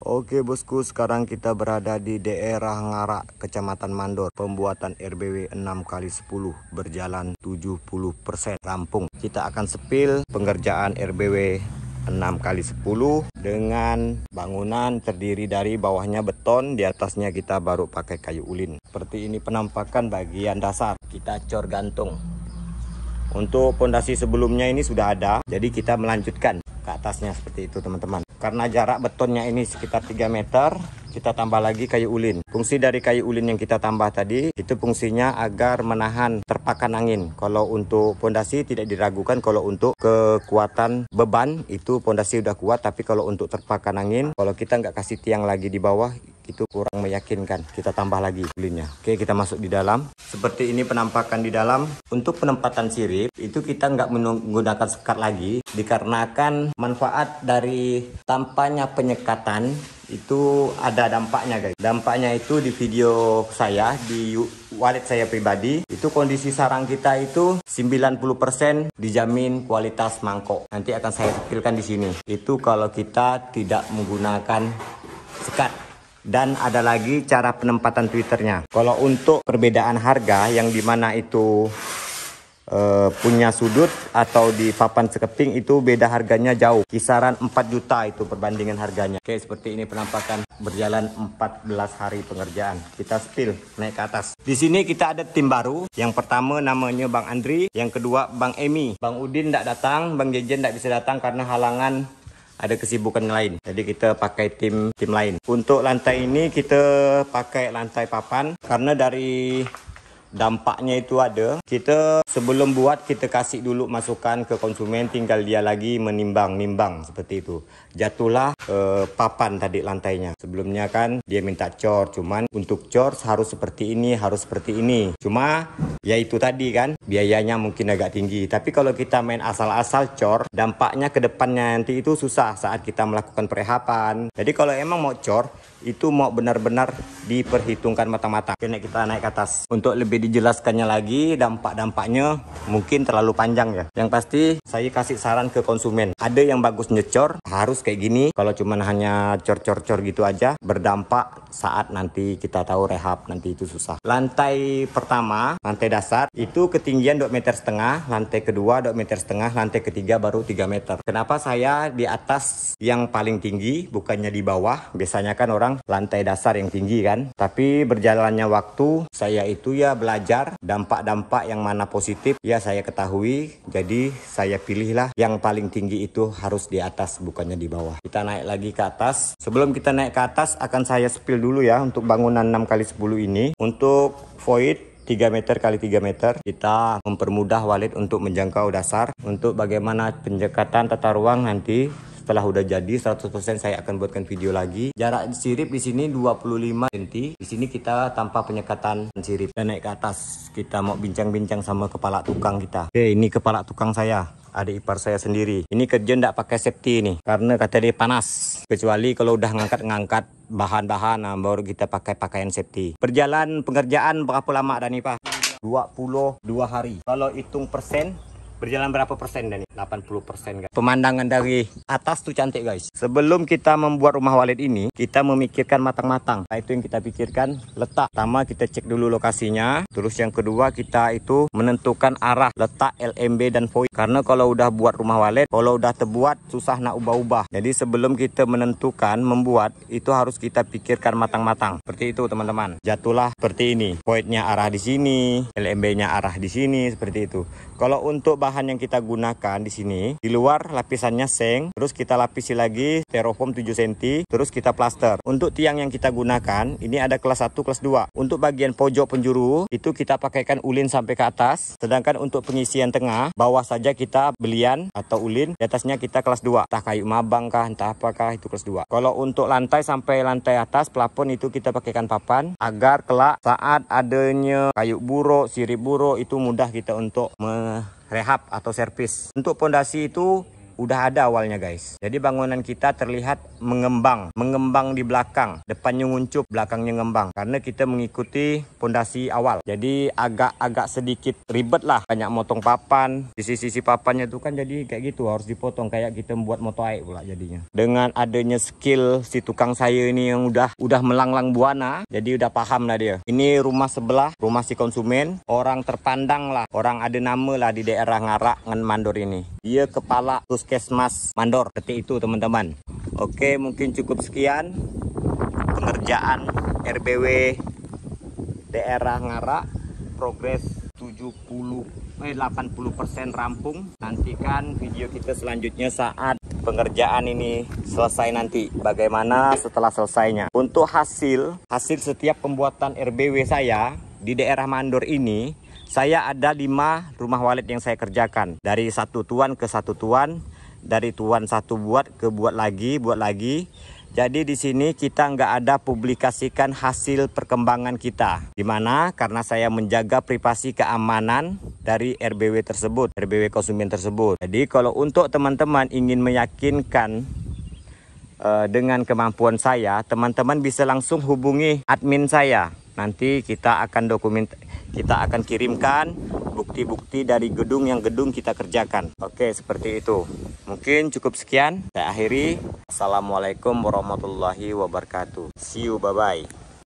Oke bosku, sekarang kita berada di daerah Ngarak, Kecamatan Mandor. Pembuatan RBW 6x10 berjalan 70% rampung. Kita akan sepil pengerjaan RBW 6x10 dengan bangunan terdiri dari bawahnya beton, di atasnya kita baru pakai kayu ulin. Seperti ini penampakan bagian dasar. Kita cor gantung. Untuk pondasi sebelumnya ini sudah ada, jadi kita melanjutkan ke atasnya seperti itu teman-teman. Karena jarak betonnya ini sekitar 3 meter, kita tambah lagi kayu ulin. Fungsi dari kayu ulin yang kita tambah tadi, itu fungsinya agar menahan terpakan angin. Kalau untuk pondasi tidak diragukan, kalau untuk kekuatan beban itu pondasi udah kuat. Tapi kalau untuk terpakan angin, kalau kita nggak kasih tiang lagi di bawah, itu kurang meyakinkan. Kita tambah lagi ulinnya. Oke, kita masuk di dalam. Seperti ini penampakan di dalam. Untuk penempatan sirip, itu kita nggak menggunakan sekat lagi, dikarenakan manfaat dari tampaknya penyekatan itu ada dampaknya guys. Dampaknya itu di video saya, di wallet saya pribadi, itu kondisi sarang kita itu 90% dijamin kualitas mangkok. Nanti akan saya tampilkan di sini. Itu kalau kita tidak menggunakan sekat. Dan ada lagi cara penempatan twitternya. Kalau untuk perbedaan harga yang dimana itu punya sudut atau di papan sekeping itu beda harganya jauh, kisaran 4 juta itu perbandingan harganya. Oke, seperti ini penampakan berjalan 14 hari pengerjaan. Kita spill naik ke atas. Di sini kita ada tim baru. Yang pertama namanya Bang Andri, yang kedua Bang Emi. Bang Udin tidak datang, Bang Jejen tidak bisa datang karena halangan, ada kesibukan lain. Jadi kita pakai tim lain. Untuk lantai ini kita pakai lantai papan karena dari dampaknya itu ada. Kita sebelum buat kita kasih dulu masukan ke konsumen, tinggal dia lagi menimbang seperti itu. Jatuhlah papan tadi lantainya. Sebelumnya kan dia minta cor, cuman untuk cor harus seperti ini, harus seperti ini. Cuma ya itu tadi kan biayanya mungkin agak tinggi. Tapi kalau kita main asal-asal cor, dampaknya ke depannya nanti itu susah saat kita melakukan prehapan. Jadi kalau emang mau cor, itu mau benar-benar diperhitungkan matang-matang. Oke, kita naik ke atas. Untuk lebih dijelaskannya lagi, dampak-dampaknya mungkin terlalu panjang ya. Yang pasti saya kasih saran ke konsumen. Ada yang bagus nyecor, harus kayak gini. Kalau cuma hanya cor-cor-cor gitu aja, berdampak saat nanti kita tahu rehab, nanti itu susah. Lantai pertama, lantai dasar, itu ketinggian 2,5 meter. Lantai kedua 2,5 meter. Lantai ketiga baru 3 meter. Kenapa saya di atas yang paling tinggi, bukannya di bawah? Biasanya kan orang lantai dasar yang tinggi kan. Tapi berjalannya waktu, saya itu ya belajar dampak-dampak yang mana positif ya saya ketahui. Jadi saya pilihlah yang paling tinggi itu harus di atas, bukannya di bawah. Kita naik lagi ke atas. Sebelum kita naik ke atas akan saya spill dulu ya untuk bangunan 6x10 ini. Untuk void 3 meter kali 3 meter, kita mempermudah walet untuk menjangkau dasar. Untuk bagaimana penyekatan tata ruang nanti setelah udah jadi 100% saya akan buatkan video lagi. Jarak sirip di sini 25 cm. Di sini kita tanpa penyekatan sirip. Dan naik ke atas, kita mau bincang-bincang sama kepala tukang kita. Oke, ini kepala tukang saya, adik ipar saya sendiri. Ini kerja ndak pakai safety nih, karena kata dia panas. Kecuali kalau udah ngangkat bahan-bahan, nah baru kita pakai pakaian safety. Perjalanan pengerjaan berapa lama Dani Pak? 22 hari. Kalau hitung persen, berjalan berapa persen Dani? 80% guys. Pemandangan dari atas tuh cantik guys. Sebelum kita membuat rumah walet ini, kita memikirkan matang-matang. Nah, itu yang kita pikirkan, letak. Pertama kita cek dulu lokasinya. Terus yang kedua kita itu menentukan arah letak LMB dan void. Karena kalau udah buat rumah walet, kalau udah terbuat susah nak ubah-ubah. Jadi sebelum kita menentukan membuat, itu harus kita pikirkan matang-matang. Seperti itu teman-teman. Jatuhlah seperti ini. Voidnya arah di sini, LMB-nya arah di sini, seperti itu. Kalau untuk bahan yang kita gunakan di sini, di luar lapisannya seng, terus kita lapisi lagi styrofoam 7 cm, terus kita plaster. Untuk tiang yang kita gunakan, ini ada kelas 1, kelas 2. Untuk bagian pojok penjuru, itu kita pakaikan ulin sampai ke atas. Sedangkan untuk pengisian tengah, bawah saja kita belian atau ulin, di atasnya kita kelas 2. Entah kayu mabang kah, entah apakah, itu kelas 2. Kalau untuk lantai sampai lantai atas, plafon itu kita pakaikan papan, agar kelak saat adanya kayu buruk, sirip buruk, itu mudah kita untuk rehab atau servis. Untuk pondasi itu udah ada awalnya guys. Jadi bangunan kita terlihat mengembang di belakang, depannya nguncup, belakangnya ngembang karena kita mengikuti pondasi awal. Jadi agak sedikit ribet lah, banyak motong papan. Di sisi papannya tuh kan jadi kayak gitu, harus dipotong kayak kita membuat motorik pula jadinya. Dengan adanya skill si tukang saya ini yang udah melanglang buana, jadi udah paham lah dia. Ini rumah sebelah, rumah si konsumen, orang terpandang lah, orang ada nama lah di daerah Ngarak ngan Mandor ini. Dia kepala Puskesmas Mandor, seperti itu teman-teman. Oke, mungkin cukup sekian pengerjaan RBW daerah Ngarak, progres 80% rampung. Nantikan video kita selanjutnya saat pengerjaan ini selesai nanti, bagaimana setelah selesainya. Untuk hasil setiap pembuatan RBW saya di daerah Mandor ini, saya ada 5 rumah walet yang saya kerjakan. Dari satu tuan ke satu tuan, dari tuan satu buat lagi. Jadi di sini kita nggak ada publikasikan hasil perkembangan kita. Dimana? Karena saya menjaga privasi keamanan dari RBW tersebut, RBW konsumen tersebut. Jadi kalau untuk teman-teman ingin meyakinkan dengan kemampuan saya, teman-teman bisa langsung hubungi admin saya. Nanti kita akan kirimkan bukti-bukti dari gedung kita kerjakan. Oke, seperti itu. Mungkin cukup sekian. Saya akhiri. Assalamualaikum warahmatullahi wabarakatuh. See you, bye-bye.